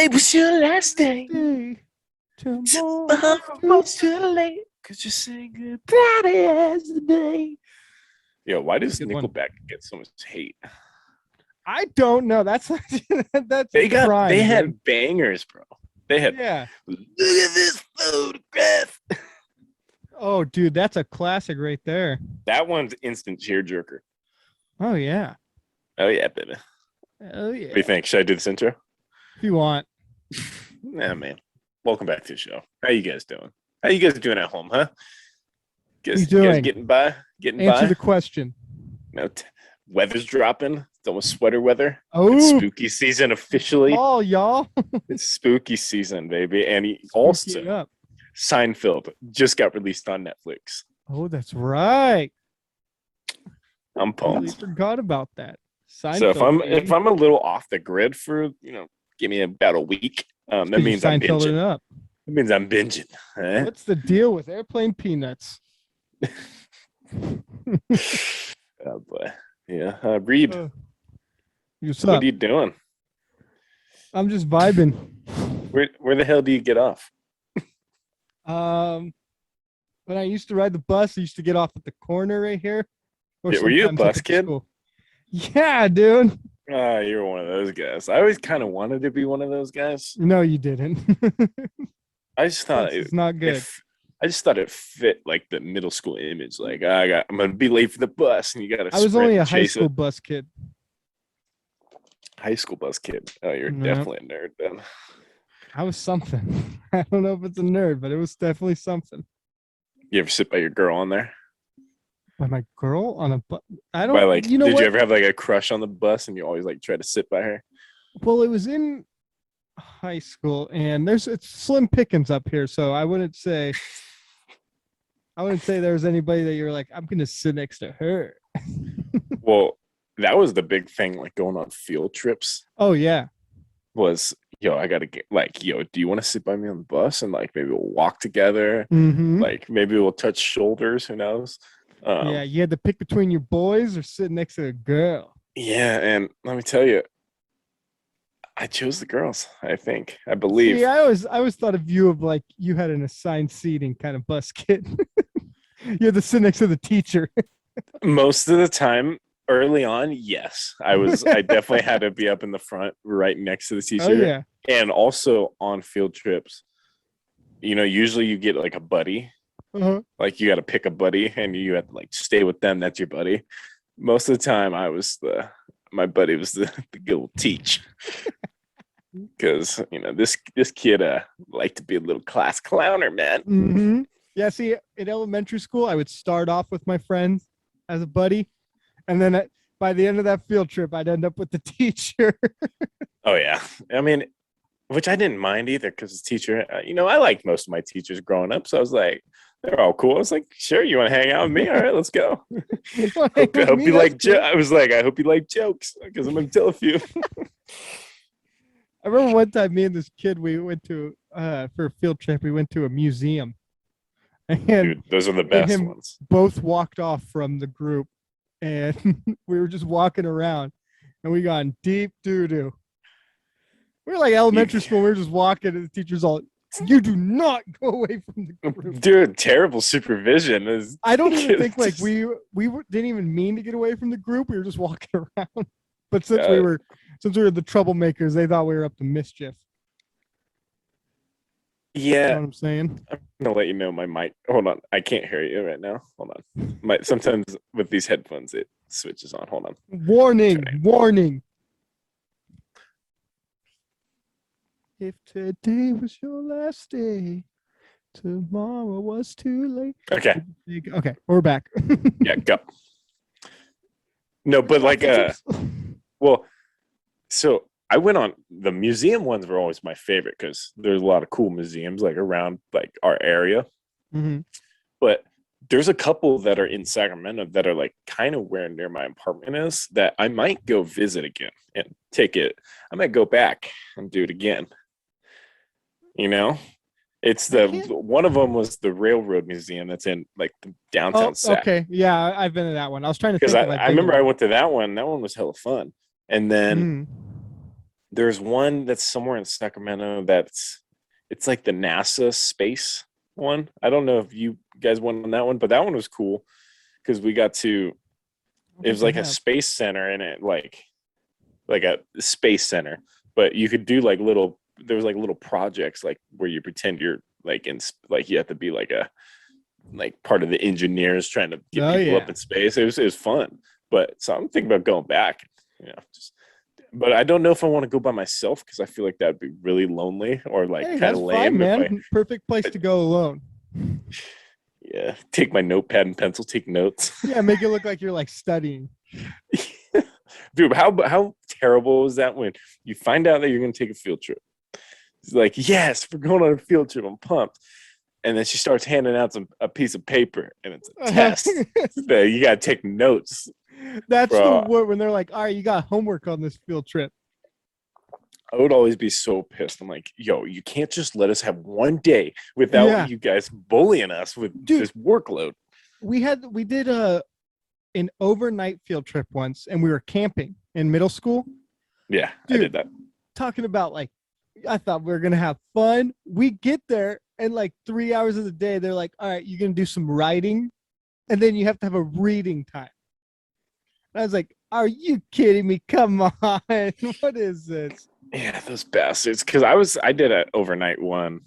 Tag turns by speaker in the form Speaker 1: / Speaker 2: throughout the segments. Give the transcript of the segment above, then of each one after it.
Speaker 1: Today was your last day.
Speaker 2: Day.
Speaker 1: Tomorrow's too late. Cause you saying goodbye as the day. Yo, why does
Speaker 2: Good one.
Speaker 1: Nickelback get so much hate?
Speaker 2: I don't know. That's that's
Speaker 1: They
Speaker 2: crime,
Speaker 1: had
Speaker 2: dude.
Speaker 1: bangers, bro. They had
Speaker 2: Yeah.
Speaker 1: look at this photograph.
Speaker 2: Oh, dude, that's a classic right there.
Speaker 1: That one's instant tearjerker.
Speaker 2: Oh yeah.
Speaker 1: Oh yeah, baby.
Speaker 2: Oh
Speaker 1: What do
Speaker 2: yeah.
Speaker 1: you think? Should I do this intro?
Speaker 2: If you want.
Speaker 1: Nah, man. Welcome back to the show. How you guys doing? How you guys doing at home, huh?
Speaker 2: What are you
Speaker 1: You guys
Speaker 2: doing?
Speaker 1: getting by? Getting
Speaker 2: Answer
Speaker 1: by?
Speaker 2: the question.
Speaker 1: No, weather's dropping. It's almost sweater weather.
Speaker 2: Oh,
Speaker 1: It's spooky season officially.
Speaker 2: Oh, y'all.
Speaker 1: It's spooky season, baby. And
Speaker 2: Spooky it
Speaker 1: also,
Speaker 2: up.
Speaker 1: Seinfeld just got released on Netflix.
Speaker 2: Oh, that's right.
Speaker 1: I'm
Speaker 2: Totally
Speaker 1: pumped.
Speaker 2: forgot about that.
Speaker 1: So if
Speaker 2: Seinfeld,
Speaker 1: I'm a little off the grid for give me about a week, that means I'm binging.
Speaker 2: up.
Speaker 1: That means I'm binging. Huh?
Speaker 2: What's the deal with airplane peanuts?
Speaker 1: Oh boy, yeah. Reed,
Speaker 2: What's
Speaker 1: what
Speaker 2: up?
Speaker 1: are you doing?
Speaker 2: I'm just vibing.
Speaker 1: Where the hell do you get off?
Speaker 2: When I used to ride the bus, I used to get off at the corner right here. Or
Speaker 1: Yeah, were you a
Speaker 2: sometimes up
Speaker 1: bus
Speaker 2: at the
Speaker 1: kid?
Speaker 2: school. Yeah, dude.
Speaker 1: Ah, you're one of those guys. I always kind of wanted to be one of those guys.
Speaker 2: No, you didn't.
Speaker 1: I just thought
Speaker 2: It's not good.
Speaker 1: I just thought it fit like the middle school image. Like I'm gonna be late for the bus, and you got to.
Speaker 2: I was only a high school bus kid.
Speaker 1: High school bus kid. Oh, you're
Speaker 2: No.
Speaker 1: definitely a nerd then.
Speaker 2: I was something. I don't know if it's a nerd, but it was definitely something.
Speaker 1: You ever sit by your girl on there?
Speaker 2: By my girl on a bus? I
Speaker 1: By
Speaker 2: don't.
Speaker 1: like,
Speaker 2: You know
Speaker 1: did
Speaker 2: what?
Speaker 1: you ever have like a crush on the bus, and you always like try to sit by her?
Speaker 2: Well, it was in high school, and it's slim pickings up here, so I wouldn't say there was anybody that you're like, I'm gonna sit next to her.
Speaker 1: Well, that was the big thing. Like going on field trips
Speaker 2: Oh yeah.
Speaker 1: was, I gotta get like, do you want to sit by me on the bus and like maybe we'll walk together?
Speaker 2: Mm-hmm.
Speaker 1: Like maybe we'll touch shoulders. Who knows?
Speaker 2: Yeah, you had to pick between your boys or sitting next to a girl.
Speaker 1: Yeah, and let me tell you, I chose the girls. I believe.
Speaker 2: See, I always thought of you of like you had an assigned seating kind of bus kid. You had to sit next to the teacher.
Speaker 1: Most of the time, early on, yes, I definitely had to be up in the front, right next to the teacher.
Speaker 2: Oh yeah.
Speaker 1: And also on field trips, usually you get like a buddy.
Speaker 2: Uh-huh.
Speaker 1: Like you got to pick a buddy, and you have to like stay with them. That's your buddy. Most of the time, my buddy was the good old teach. Because this kid liked to be a little class clowner, man.
Speaker 2: Mm-hmm. Yeah, see, in elementary school, I would start off with my friends as a buddy, and then by the end of that field trip, I'd end up with the teacher.
Speaker 1: Oh yeah, I mean, which I didn't mind either because the teacher, I liked most of my teachers growing up, so I was like, they're all cool. I was like, sure, you want to hang out with me? All right, let's go. I hope you like. I was like, I hope you like jokes because I'm gonna tell a few.
Speaker 2: I remember one time, me and this kid, we went to for a field trip. We went to a museum, and
Speaker 1: Dude, those are the best
Speaker 2: him
Speaker 1: ones.
Speaker 2: both walked off from the group, and we were just walking around, and we got in deep doo doo. We were like elementary school. We were just walking, and the teacher's all, "You do not go away from the group."
Speaker 1: Dude, terrible supervision.
Speaker 2: I don't even think like we didn't even mean to get away from the group. We were just walking around. But since we were the troublemakers, they thought we were up to mischief.
Speaker 1: Yeah,
Speaker 2: you know what I'm saying?
Speaker 1: I'm gonna let you know my mic. Hold on, I can't hear you right now. Hold on. Sometimes with these headphones it switches on. Hold on.
Speaker 2: Warning. If today was your last day, tomorrow was too late.
Speaker 1: Okay,
Speaker 2: we're back.
Speaker 1: yeah, go. No, but like well, so I went on the museum ones were always my favorite because there's a lot of cool museums like around like our area.
Speaker 2: Mm-hmm.
Speaker 1: But there's a couple that are in Sacramento that are like kind of where near my apartment is that I might go visit again and take it. I might go back and do it again. It's one of them was the Railroad Museum that's in like the downtown Sac.
Speaker 2: Okay, yeah, I've been to that one. I was trying to think
Speaker 1: because I remember I went to that one. That one was hella fun. And then There's one that's somewhere in Sacramento it's like the NASA space one. I don't know if you guys went on that one, but that one was cool because we got to
Speaker 2: I don't
Speaker 1: it was
Speaker 2: think I
Speaker 1: like a
Speaker 2: have.
Speaker 1: space center in it, like a space center, but you could do like little there was like little projects like where you pretend you're like like you have to be like a like part of the engineers trying to get
Speaker 2: Oh
Speaker 1: people
Speaker 2: yeah.
Speaker 1: up in space. It was fun. But so I'm thinking about going back, just but I don't know if I want to go by myself because I feel like that'd be really lonely or like
Speaker 2: Hey,
Speaker 1: kind
Speaker 2: that's
Speaker 1: of
Speaker 2: fine,
Speaker 1: lame if I
Speaker 2: man. Perfect place to go alone.
Speaker 1: yeah, take my notepad and pencil, take notes.
Speaker 2: Yeah, make it look like you're like studying.
Speaker 1: Dude, how terrible is that when you find out that you're gonna take a field trip? It's like, yes, we're going on a field trip. I'm pumped. And then she starts handing out a piece of paper and it's a test that you gotta take notes.
Speaker 2: That's the
Speaker 1: Bro,
Speaker 2: word when they're like, all right, you got homework on this field trip.
Speaker 1: I would always be so pissed. I'm like, yo, you can't just let us have one day without
Speaker 2: Yeah.
Speaker 1: you guys bullying us with
Speaker 2: Dude.
Speaker 1: this workload.
Speaker 2: We did an overnight field trip once and we were camping in middle school.
Speaker 1: Yeah,
Speaker 2: Dude.
Speaker 1: I did that.
Speaker 2: Talking about like I thought we were gonna have fun. We get there and like 3 hours of the day, they're like, all right, you're gonna do some writing, and then you have to have a reading time. And I was like, are you kidding me? Come on. What is this?
Speaker 1: Yeah, those bastards. Because I did an overnight one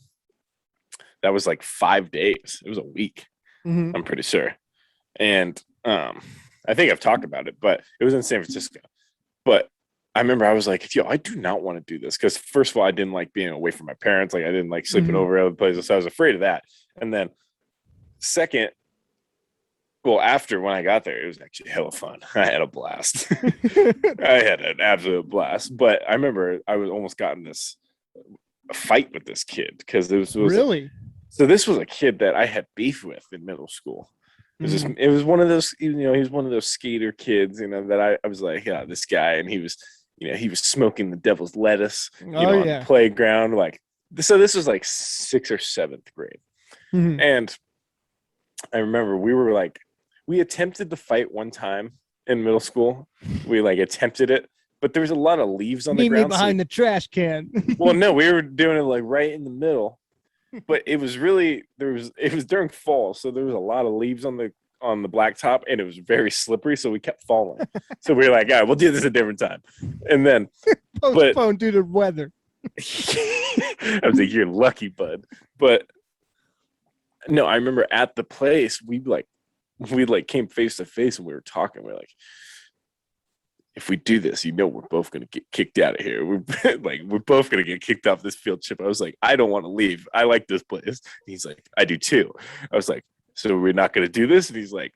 Speaker 1: that was like 5 days. It was a week.
Speaker 2: Mhm.
Speaker 1: I'm pretty sure. And I think I've talked about it, but it was in San Francisco. But I remember I was like, yo, I do not want to do this because first of all, I didn't like being away from my parents. Like I didn't like sleeping
Speaker 2: Mhm.
Speaker 1: over at other places. So I was afraid of that. And then second, well, after when I got there, it was actually hella fun. I had a blast. I had an absolute blast. But I remember I was almost gotten this a fight with this kid because
Speaker 2: Really?
Speaker 1: so this was a kid that I had beef with in middle school.
Speaker 2: Mhm.
Speaker 1: It was one of those, he was one of those skater kids, that I was like, yeah, this guy, and he was smoking the devil's lettuce,
Speaker 2: Oh
Speaker 1: on the
Speaker 2: yeah.
Speaker 1: playground. Like, so this was like sixth or seventh grade.
Speaker 2: Mhm.
Speaker 1: And I remember we attempted to fight one time in middle school. We like attempted it, but there was a lot of leaves on the
Speaker 2: Meet me
Speaker 1: ground. So
Speaker 2: behind the trash can.
Speaker 1: well, no, we were doing it like right in the middle, but it was during fall, so there was a lot of leaves on the blacktop, and it was very slippery, so we kept falling. So we were like, all right, we'll do this a different time. And then, but
Speaker 2: Postponed due to weather.
Speaker 1: I was like, you're lucky, bud. But no, I remember at the place we came face to face and we were talking. We're like, if we do this, we're both gonna get kicked out of here. We're both gonna get kicked off this field trip. I was like, I don't want to leave. I like this place. And he's like, I do too. I was like, so we're not gonna do this? And he's like,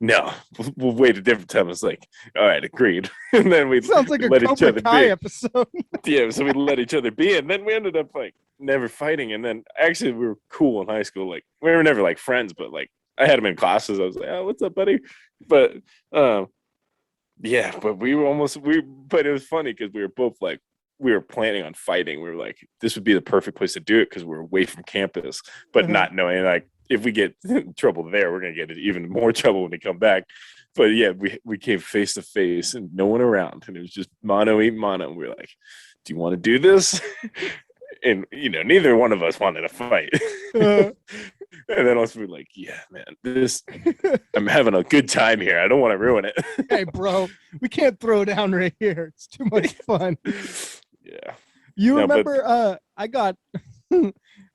Speaker 1: no, we'll wait a different time. I was like, all right, agreed. And then we
Speaker 2: Sounds like a
Speaker 1: let each
Speaker 2: Cobra
Speaker 1: other
Speaker 2: Kai
Speaker 1: be.
Speaker 2: episode.
Speaker 1: Yeah, so we let each other be, and then we ended up like never fighting. And then actually, we were cool in high school. Like we were never like friends, but like I had him in classes. I was like, oh, what's up, buddy? But yeah, but but it was funny because we were both like, we were planning on fighting. We were like, this would be the perfect place to do it because we're away from campus, but not knowing like if we get in trouble there, we're gonna get even more trouble when we come back. But yeah, we came face to face and no one around, and it was just mono eat mono. And we were like, do you want to do this? And neither one of us wanted to fight. And then also we're like, yeah, man, I'm having a good time here. I don't want to ruin it.
Speaker 2: Hey, bro, we can't throw down right here. It's too much fun.
Speaker 1: Yeah.
Speaker 2: You
Speaker 1: No, but
Speaker 2: remember? I got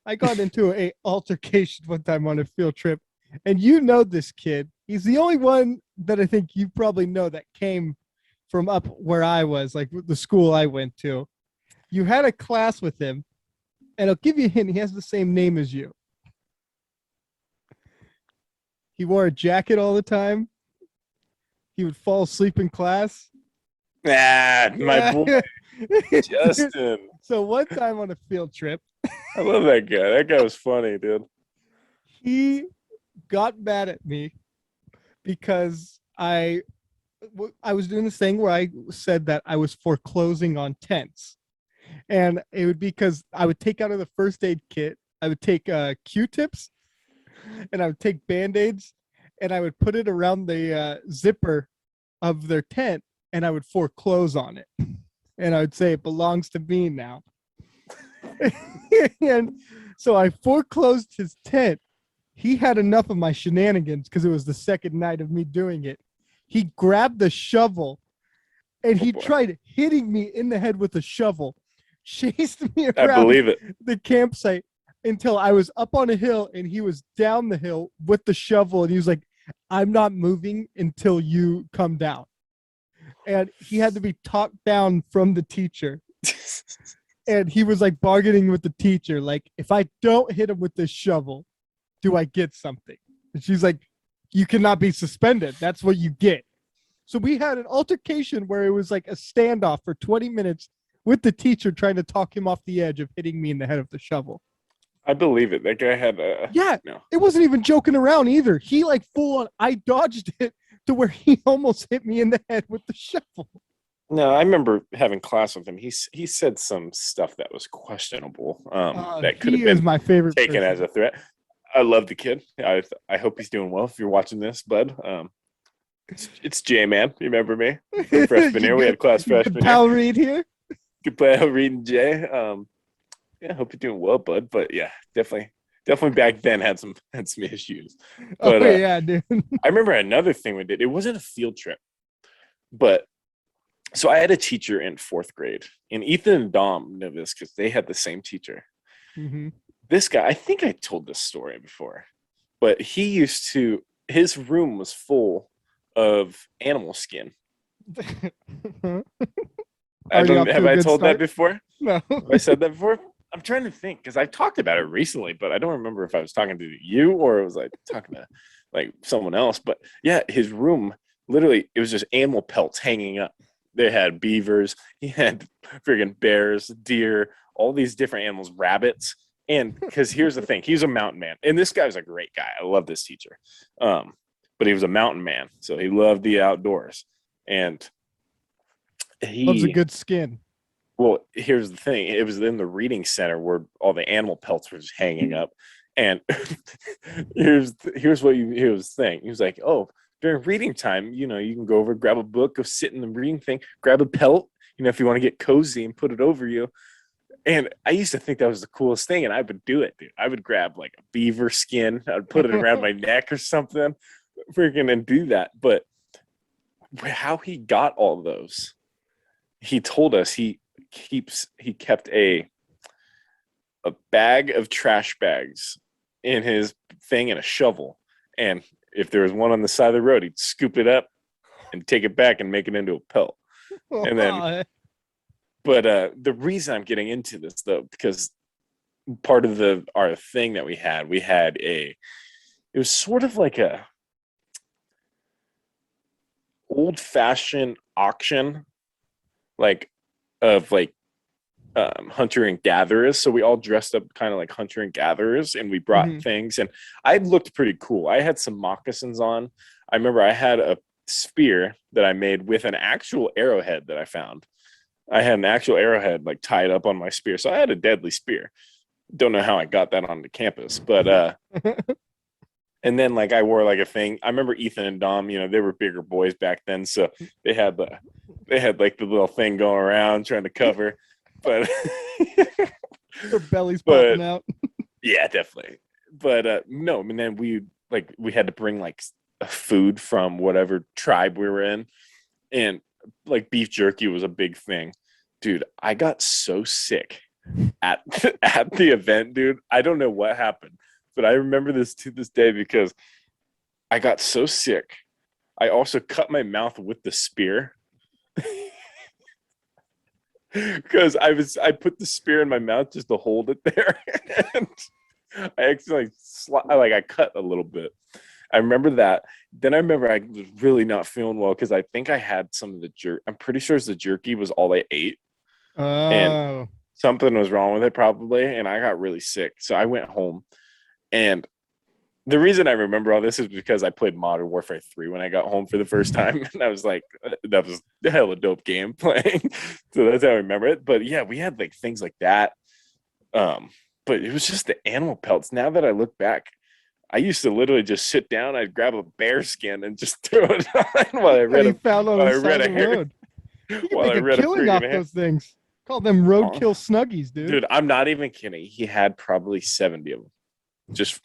Speaker 2: I got into a altercation one time on a field trip, and this kid. He's the only one that I think you probably know that came from up where I was, like the school I went to. You had a class with him, and I'll give you a hint. He has the same name as you. He wore a jacket all the time. He would fall asleep in class.
Speaker 1: my boy Justin.
Speaker 2: So one time on a field trip,
Speaker 1: I love that guy. That guy was funny, dude.
Speaker 2: he got mad at me because I was doing this thing where I said that I was foreclosing on tents, and it would be because I would take out of the first aid kit, I would take Q-tips, and I would take Band-Aids, and I would put it around the zipper of their tent, and I would foreclose on it. and I would say it belongs to me now. And so I foreclosed his tent. He had enough of my shenanigans because it was the second night of me doing it. He grabbed the shovel and he
Speaker 1: boy.
Speaker 2: tried hitting me in the head with a shovel, chased me
Speaker 1: I
Speaker 2: around
Speaker 1: believe it.
Speaker 2: the campsite until I was up on a hill and he was down the hill with the shovel. And he was like, I'm not moving until you come down. And he had to be talked down from the teacher. And he was like bargaining with the teacher, like, if I don't hit him with this shovel, do I get something? And she's like, you cannot be suspended. That's what you get. So we had an altercation where it was like a standoff for 20 minutes with the teacher trying to talk him off the edge of hitting me in the head with the shovel.
Speaker 1: I believe it. That guy had a
Speaker 2: It wasn't even joking around either. He like full on, I dodged it to where he almost hit me in the head with the shovel.
Speaker 1: No, I remember having class with him. He said some stuff that was questionable. That could have
Speaker 2: He is
Speaker 1: been
Speaker 2: my favorite
Speaker 1: taken
Speaker 2: person.
Speaker 1: as a threat. I love the kid. I hope he's doing well. If you're watching this, bud, it's J Man. You remember me from freshman year? We had class freshman year.
Speaker 2: Pal Reed here.
Speaker 1: Good play out reading Jay. Yeah, I hope you're doing well, bud. But yeah, definitely back then had some issues. But
Speaker 2: Yeah, dude.
Speaker 1: I remember another thing we did. It wasn't a field trip, but so I had a teacher in 4th grade, and Ethan and Dom know this because they had the same teacher.
Speaker 2: Mm-hmm.
Speaker 1: This guy, I think I told this story before, but his room was full of animal skin. Have I told that before?
Speaker 2: No.
Speaker 1: Have I said that before? I'm trying to think because I talked about it recently, but I don't remember if I was talking to you or it was like talking to like someone else. But yeah, his room, literally, it was just animal pelts hanging up. They had beavers, he had friggin' bears, deer, all these different animals, rabbits. And because here's the thing, he's a mountain man. And this guy's a great guy. I love this teacher. But he was a mountain man. So he loved the outdoors. And he
Speaker 2: loves a good skin.
Speaker 1: Well, here's the thing. It was in the reading center where all the animal pelts were just hanging up. And here's the thing. He was like, oh, during reading time, you can go over, grab a book, go sit in the reading thing, grab a pelt, if you want to get cozy and put it over you. And I used to think that was the coolest thing, and I would do it, dude. I would grab like a beaver skin, I'd put it around my neck or something, freaking, and do that. But how he got all those, he told us he kept a bag of trash bags in his thing and a shovel, and if there was one on the side of the road, he'd scoop it up and take it back and make it into a pelt. And then, but the reason I'm getting into this though, because part of our thing that we had it was sort of like a old fashioned auction, like of like hunter and gatherers. So we all dressed up kind of like hunter and gatherers, and we brought things, and I looked pretty cool. I had some moccasins on. I remember I had a spear that I made with an actual arrowhead that I found. I had an actual arrowhead like tied up on my spear. So I had a deadly spear. Don't know how I got that onto campus, but and then like I wore like a thing. I remember Ethan and Dom, they were bigger boys back then, so they had like the little thing going around trying to cover. But
Speaker 2: their bellies popping out.
Speaker 1: Yeah, definitely. But no, and then we had to bring like food from whatever tribe we were in, and like beef jerky was a big thing. Dude, I got so sick at the event, dude. I don't know what happened, but I remember this to this day because I got so sick. I also cut my mouth with the spear. Because I put the spear in my mouth just to hold it there, and I accidentally I cut a little bit. I remember that. Then I remember I was really not feeling well because I think I had some of the jerk. I'm pretty sure the jerky was all I ate, and something was wrong with it probably, and I got really sick. So I went home, and the reason I remember all this is because I played Modern Warfare 3 when I got home for the first time. And I was like, that was a hell of a dope game playing. So that's how I remember it. But yeah, we had like things like that. But it was just the animal pelts. Now that I look back, I used to literally just sit down. I'd grab a bear skin and just throw it on while I read a road.
Speaker 2: You can
Speaker 1: while
Speaker 2: make
Speaker 1: I
Speaker 2: a
Speaker 1: read a
Speaker 2: killing off
Speaker 1: freaking
Speaker 2: those things. Call them roadkill
Speaker 1: Oh,
Speaker 2: snuggies, dude.
Speaker 1: dude, I'm not even kidding. He had probably 70 of them. Just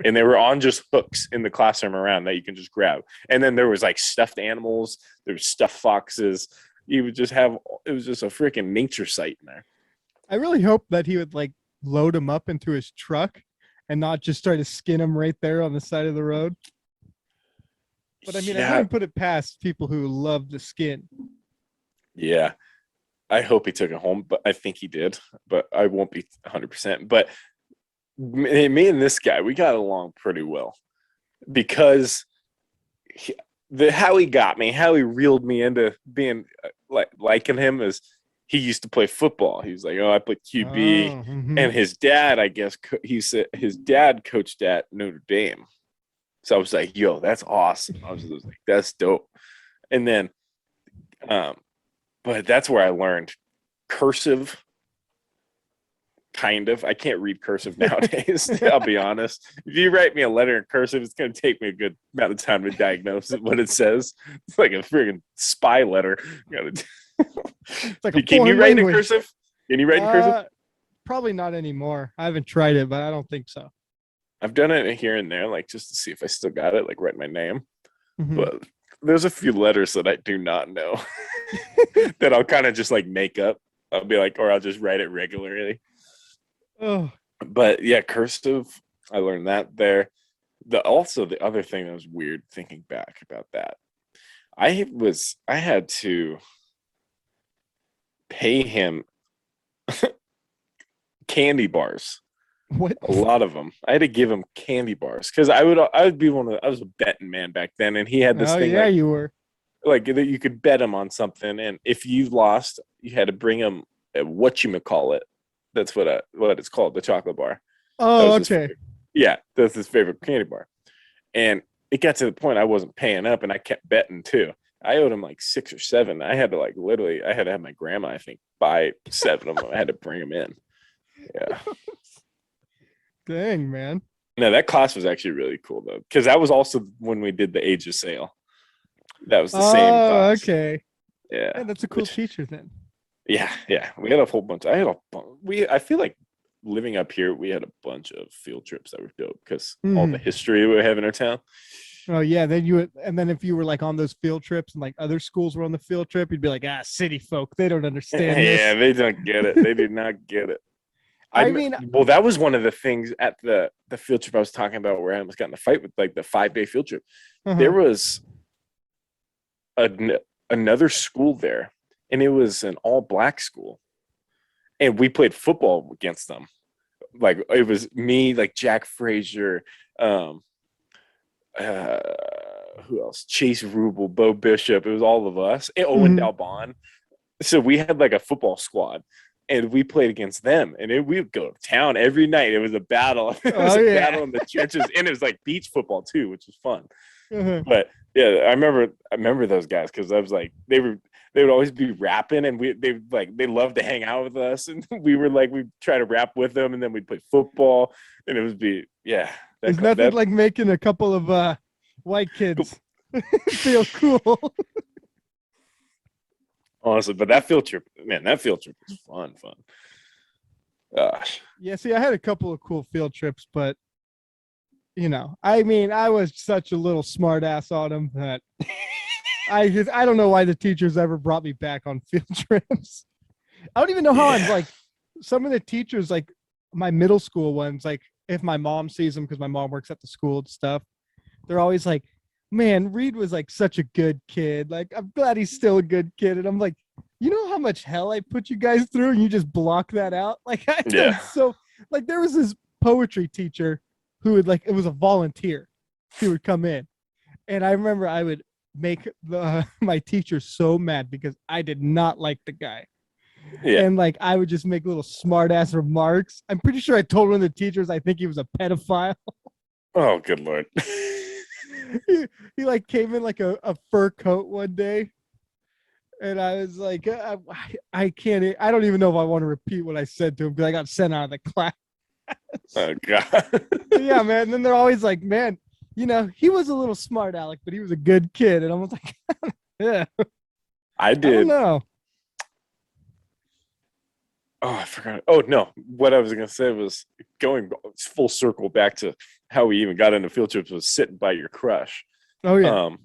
Speaker 1: and they were on just hooks in the classroom around that you can just grab. And then there was like stuffed animals, there was stuffed foxes. You would just have it was just a freaking nature site in there.
Speaker 2: I really hope that he would like load him up into his truck and not just try to skin him right there on the side of the road. But I mean, I
Speaker 1: Yeah,
Speaker 2: wouldn't put it past people who love the skin.
Speaker 1: yeah. I hope he took it home, but I think he did. But I won't be 100%. But me and this guy, we got along pretty well because he, how he got me, how he reeled me into being liking him is he used to play football. He was like, "Oh, I played QB,"
Speaker 2: Oh,
Speaker 1: and his dad, I guess, he said his dad coached at Notre Dame. So I was like, "Yo, that's awesome." I was like, "That's dope." And then, um, but that's where I learned cursive. Kind of. I can't read cursive nowadays. I'll be honest. If you write me a letter in cursive, it's going to take me a good amount of time to diagnose what it says. It's like a freaking spy letter.
Speaker 2: it's like a
Speaker 1: Can you
Speaker 2: foreign
Speaker 1: write
Speaker 2: language.
Speaker 1: in cursive? Can you write in cursive?
Speaker 2: Probably not anymore. I haven't tried it, but I don't think so.
Speaker 1: I've done it here and there, like just to see if I still got it, like write my name.
Speaker 2: Mhm.
Speaker 1: But there's a few letters that I do not know that I'll kind of just like make up. I'll be like, or I'll just write it regularly.
Speaker 2: Oh,
Speaker 1: But yeah, cursive, I learned that there. The other thing that was weird thinking back about that, I had to pay him candy bars,
Speaker 2: what?
Speaker 1: a lot of them. I had to give him candy bars because I would be I was a betting man back then, and he had this
Speaker 2: Oh
Speaker 1: thing
Speaker 2: yeah, you were.
Speaker 1: like that you could bet him on something, and if you lost, you had to bring him what you call it. That's what it's called, the chocolate bar. That
Speaker 2: Oh,
Speaker 1: was his
Speaker 2: okay.
Speaker 1: yeah, that's his favorite candy bar. And it got to the point I wasn't paying up and I kept betting too. I owed him like 6 or 7. I had to like literally, I had to have my grandma, I think, buy 7 of them. I had to bring them in. Yeah.
Speaker 2: Dang, man.
Speaker 1: No, that class was actually really cool though, because that was also when we did the age of sale. That was the same
Speaker 2: Oh,
Speaker 1: class.
Speaker 2: okay.
Speaker 1: Yeah.
Speaker 2: Yeah, that's a cool
Speaker 1: Which,
Speaker 2: teacher then.
Speaker 1: yeah, yeah. We had a whole bunch. I had a I feel like living up here, we had a bunch of field trips that were dope because all the
Speaker 2: Mhm.
Speaker 1: history we have in our town.
Speaker 2: Oh yeah, then you would, and then if you were like on those field trips and like other schools were on the field trip, you'd be like, ah, city folk, they don't understand
Speaker 1: Yeah,
Speaker 2: this.
Speaker 1: they don't get it. They do not get it.
Speaker 2: I mean,
Speaker 1: Well, that was one of the things at the field trip I was talking about where I almost got in a fight with like the 5 day field trip. There
Speaker 2: uh-huh.
Speaker 1: was another school there, and it was an all black school, and we played football against them. Like it was me, like Jack Frazier, um, uh, who else? Chase Ruble, Bo Bishop. It was all of us, and Owen
Speaker 2: Mhm.
Speaker 1: Dalbon. So we had like a football squad and we played against them and we would go to town every night. It was a battle. It was
Speaker 2: Oh
Speaker 1: a
Speaker 2: yeah.
Speaker 1: battle in the trenches and it was like beach football too, which was fun.
Speaker 2: Uh-huh.
Speaker 1: But yeah, I remember those guys because I was like they would always be rapping and they loved to hang out with us and we were like we'd try to rap with them and then we'd play football and it would be yeah
Speaker 2: There's nothing
Speaker 1: that
Speaker 2: like making a couple of white kids feel cool.
Speaker 1: honestly, but that field trip was fun. Gosh.
Speaker 2: Yeah, see, I had a couple of cool field trips, but I mean, I was such a little smart ass on them that I don't know why the teachers ever brought me back on field trips. I don't even know how I'm
Speaker 1: Yeah.
Speaker 2: like some of the teachers, like my middle school ones, like if my mom sees them because my mom works at the school and stuff, they're always like, "Man, Reed was like such a good kid. Like, I'm glad he's still a good kid." And I'm like, you know how much hell I put you guys through, and you just block that out. Like, I am
Speaker 1: Yeah.
Speaker 2: so like there was this poetry teacher who would like it was a volunteer. He would come in, and I remember I would make my teacher so mad because I did not like the guy.
Speaker 1: Yeah.
Speaker 2: And like I would just make little smart ass remarks. I'm pretty sure I told one of the teachers I think he was a pedophile.
Speaker 1: Oh, good lord.
Speaker 2: he like came in like a fur coat one day, and I was like, I can't. I don't even know if I want to repeat what I said to him because I got sent out of the class.
Speaker 1: Oh god.
Speaker 2: Yeah, man. And then they're always like, man, he was a little smart aleck, but he was a good kid. And I was like, yeah.
Speaker 1: I
Speaker 2: I don't
Speaker 1: did.
Speaker 2: know.
Speaker 1: Oh, I forgot. Oh no, what I was gonna say was going full circle back to how we even got into field trips was sitting by your crush.
Speaker 2: Oh yeah.
Speaker 1: Um,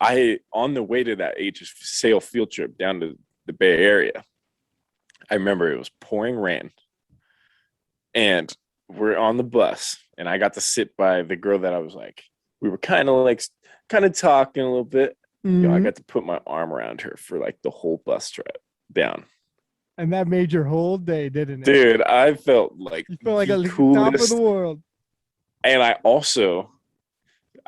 Speaker 1: I on the way to that H's sail field trip down to the Bay Area, I remember it was pouring rain, and we're on the bus, and I got to sit by the girl that I was like, we were kind of talking a little bit. I
Speaker 2: Mhm.
Speaker 1: got to put my arm around her for like the whole bus trip down.
Speaker 2: And that made your whole day, didn't it?
Speaker 1: Dude, I felt like
Speaker 2: You felt like
Speaker 1: the
Speaker 2: the top of the
Speaker 1: coolest.
Speaker 2: world.
Speaker 1: And I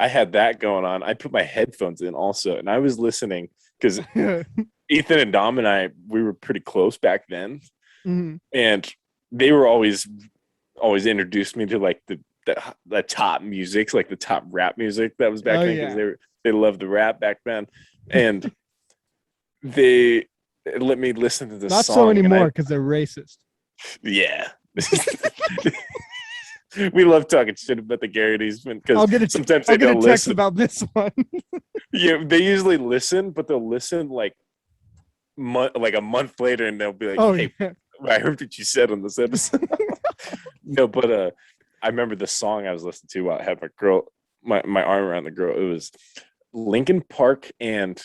Speaker 1: had that going on. I put my headphones in also, and I was listening because Ethan and Dom and I, we were pretty close back then,
Speaker 2: Mhm.
Speaker 1: and they were always introduced me to like the top music, like the top rap music that was back
Speaker 2: Oh
Speaker 1: then, because
Speaker 2: yeah.
Speaker 1: they loved the rap back then, and they let me listen to this
Speaker 2: Not so
Speaker 1: song, and
Speaker 2: anymore
Speaker 1: I
Speaker 2: because they're racist.
Speaker 1: yeah. We love talking shit about the Garrett Eastman because
Speaker 2: I'll get a
Speaker 1: sometimes
Speaker 2: I'll
Speaker 1: they
Speaker 2: get a
Speaker 1: don't
Speaker 2: text
Speaker 1: listen.
Speaker 2: about this one.
Speaker 1: Yeah, they usually listen, but they'll listen like like a month later, and they'll be like,
Speaker 2: Oh
Speaker 1: "Hey,
Speaker 2: yeah.
Speaker 1: I heard what you said on this episode." No, but I remember the song I was listening to while I had my arm around the girl. It was Linkin Park and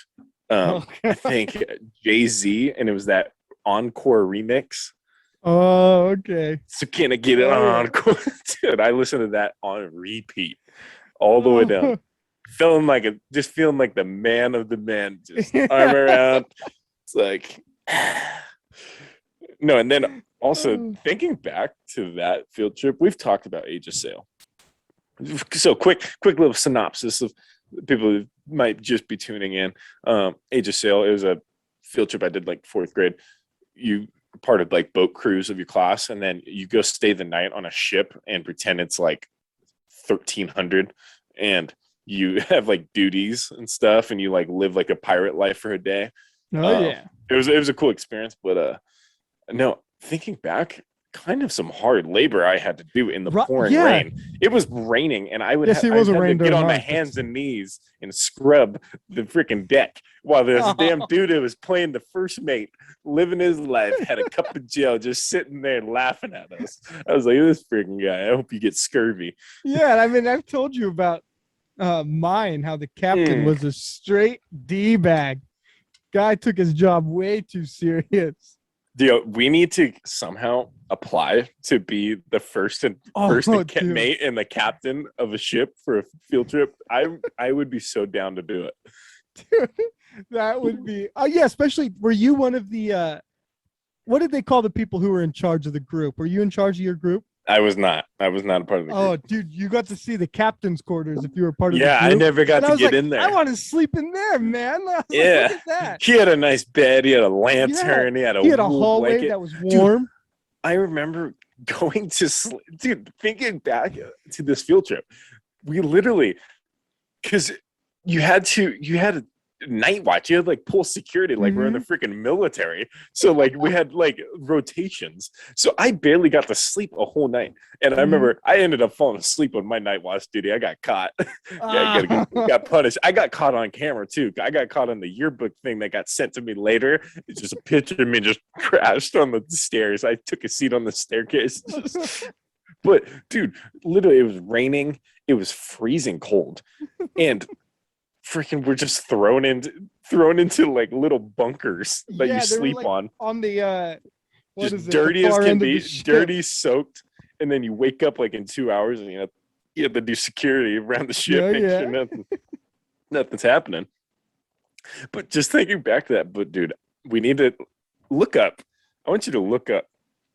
Speaker 2: Oh,
Speaker 1: I think Jay-Z, and it was that encore remix.
Speaker 2: oh, okay.
Speaker 1: So can I get it
Speaker 2: Oh yeah.
Speaker 1: on? Dude, I listened to that on repeat all the way down.
Speaker 2: Oh.
Speaker 1: Feeling like the man of the men, just arm around. It's like no, and then also thinking back to that field trip, we've talked about Age of Sail. So quick little synopsis of people who might just be tuning in. Age of Sail, it was a field trip I did like fourth grade. You part of like boat crews of your class, and then you go stay the night on a ship and pretend it's like 1300, and you have like duties and stuff, and you like live like a pirate life for a day.
Speaker 2: Oh
Speaker 1: Um,
Speaker 2: yeah.
Speaker 1: it was a cool experience, but no, thinking back, kind of some hard labor I had to do in the pouring
Speaker 2: Yeah.
Speaker 1: rain. It was raining, and
Speaker 2: Yes, it
Speaker 1: I
Speaker 2: was a
Speaker 1: had to
Speaker 2: rain
Speaker 1: get
Speaker 2: during
Speaker 1: on my
Speaker 2: ours.
Speaker 1: hands and knees and scrub the freaking deck while this damn
Speaker 2: Oh.
Speaker 1: dude who was playing the first mate, living his life, had a cup of Joe, just sitting there laughing at us. I was like, this freaking guy. I hope you get scurvy.
Speaker 2: Yeah, I mean, I've told you about mine, how the captain
Speaker 1: Mm.
Speaker 2: was a straight D bag. Guy took his job way too serious.
Speaker 1: We need to somehow apply to be the first and
Speaker 2: Oh, dude.
Speaker 1: mate and the captain of a ship for a field trip. I would be so down to do it.
Speaker 2: Dude, that would be yeah, especially were you one of the what did they call the people who were in charge of the group? Were you in charge of your group?
Speaker 1: I was not. I was not a part of the
Speaker 2: Oh,
Speaker 1: group.
Speaker 2: dude, you got to see the captain's quarters if you were part of the
Speaker 1: Yeah, I
Speaker 2: group.
Speaker 1: never got
Speaker 2: And I
Speaker 1: to
Speaker 2: was
Speaker 1: get
Speaker 2: like,
Speaker 1: in
Speaker 2: I
Speaker 1: there.
Speaker 2: want to sleep in there, man. I was like, look
Speaker 1: Yeah,
Speaker 2: at that.
Speaker 1: he had a nice bed. He had a
Speaker 2: Yeah.
Speaker 1: lantern. He had a
Speaker 2: He had a
Speaker 1: wool
Speaker 2: hallway
Speaker 1: blanket.
Speaker 2: that was
Speaker 1: Dude,
Speaker 2: warm.
Speaker 1: I remember going to sleep. Dude, thinking back to this field trip, we literally because you had a night watch. You had like pool security, like we're in the freaking military. So like we had like rotations. So I barely got to sleep a whole night. And I remember I ended up falling asleep on my night watch duty. I got caught. Got punished. I got caught on camera too. I got caught on the yearbook thing that got sent to me later. It's just a picture of me just crashed on the stairs. I took a seat on the staircase. But dude, literally, it was raining. It was freezing cold, and freaking, we're just thrown into like little bunkers that you
Speaker 2: Yeah, they were
Speaker 1: sleep
Speaker 2: like
Speaker 1: on,
Speaker 2: on the what
Speaker 1: just
Speaker 2: is it? The
Speaker 1: dirty as
Speaker 2: far
Speaker 1: can
Speaker 2: end of the
Speaker 1: be,
Speaker 2: ship.
Speaker 1: dirty, soaked, and then you wake up like in 2 hours, and you have to do security around the ship,
Speaker 2: Yeah,
Speaker 1: make
Speaker 2: yeah.
Speaker 1: sure nothing's happening. But just thinking back to that, but dude, we need to look up. I want you to look up.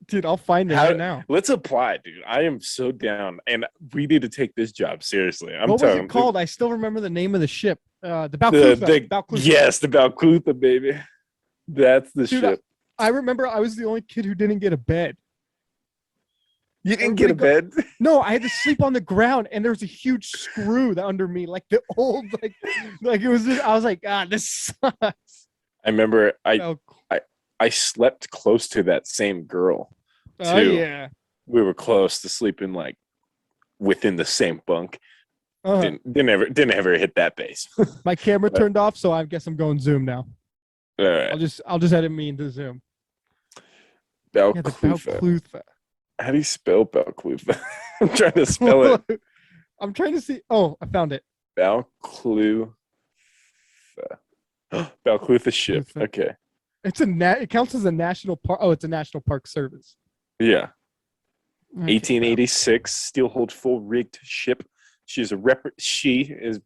Speaker 2: Dude, I'll find it right now.
Speaker 1: Let's apply, dude. I am so down, and we need to take this job seriously. I'm
Speaker 2: What was
Speaker 1: telling
Speaker 2: it called? I still remember the name of the ship. The
Speaker 1: the,
Speaker 2: Balclutha. Balclutha.
Speaker 1: yes, the Balclutha, baby. That's the
Speaker 2: Dude,
Speaker 1: ship.
Speaker 2: I remember I was the only kid who didn't get a bed.
Speaker 1: You didn't get a bed?
Speaker 2: No, I had to sleep on the ground, and there was a huge screw that under me, like the old, like it was. I was like, ah, this sucks.
Speaker 1: I remember
Speaker 2: Oh,
Speaker 1: I slept close to that same girl
Speaker 2: oh
Speaker 1: too.
Speaker 2: yeah.
Speaker 1: We were close to sleeping like within the same bunk.
Speaker 2: Uh-huh.
Speaker 1: Didn't ever hit that base.
Speaker 2: My camera
Speaker 1: But-
Speaker 2: turned off, so I guess I'm going Zoom now.
Speaker 1: All right.
Speaker 2: I'll just edit me into Zoom. Yeah, the
Speaker 1: Balclutha.
Speaker 2: Balclutha.
Speaker 1: How do you spell Balclutha? I'm trying to spell it.
Speaker 2: I'm trying to see. Oh, I found it.
Speaker 1: Balclutha. Balclutha ship.
Speaker 2: Balclutha.
Speaker 1: Okay.
Speaker 2: It's it counts as a national park. Oh, it's a national park service.
Speaker 1: Yeah.
Speaker 2: Okay,
Speaker 1: 1886, Steelhold full rigged ship. She is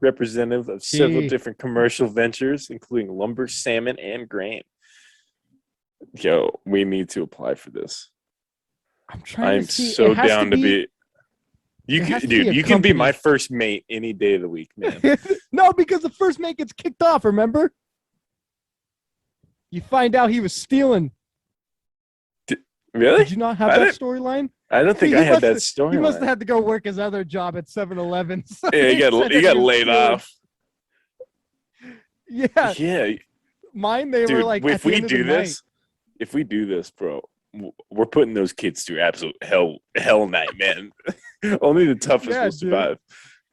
Speaker 1: representative of several
Speaker 2: She.
Speaker 1: different commercial ventures, including lumber, salmon, and grain. Yo, we need to apply for this.
Speaker 2: I'm trying
Speaker 1: I'm
Speaker 2: to see.
Speaker 1: so
Speaker 2: It has
Speaker 1: down to be. You
Speaker 2: it
Speaker 1: can,
Speaker 2: has to be
Speaker 1: dude.
Speaker 2: a
Speaker 1: You can be
Speaker 2: company.
Speaker 1: my first mate any day of the week, man.
Speaker 2: No, because the first mate gets kicked off. Remember? You find out he was stealing.
Speaker 1: Really?
Speaker 2: Did you not have
Speaker 1: I
Speaker 2: that
Speaker 1: didn't-
Speaker 2: storyline?
Speaker 1: I don't think
Speaker 2: See,
Speaker 1: I
Speaker 2: he
Speaker 1: had that
Speaker 2: must- He must have
Speaker 1: story.
Speaker 2: had to go work his other job at 7-Eleven. So
Speaker 1: Yeah,
Speaker 2: they said
Speaker 1: you
Speaker 2: that
Speaker 1: got
Speaker 2: he was
Speaker 1: laid
Speaker 2: stealing.
Speaker 1: off.
Speaker 2: Yeah,
Speaker 1: Yeah,
Speaker 2: mine. They were
Speaker 1: dude.
Speaker 2: like, at
Speaker 1: If
Speaker 2: the
Speaker 1: we
Speaker 2: end of the
Speaker 1: do
Speaker 2: night.
Speaker 1: this, if we do this, bro, we're putting those kids through absolute hell night, man. Only the toughest
Speaker 2: Yeah,
Speaker 1: will
Speaker 2: dude.
Speaker 1: survive.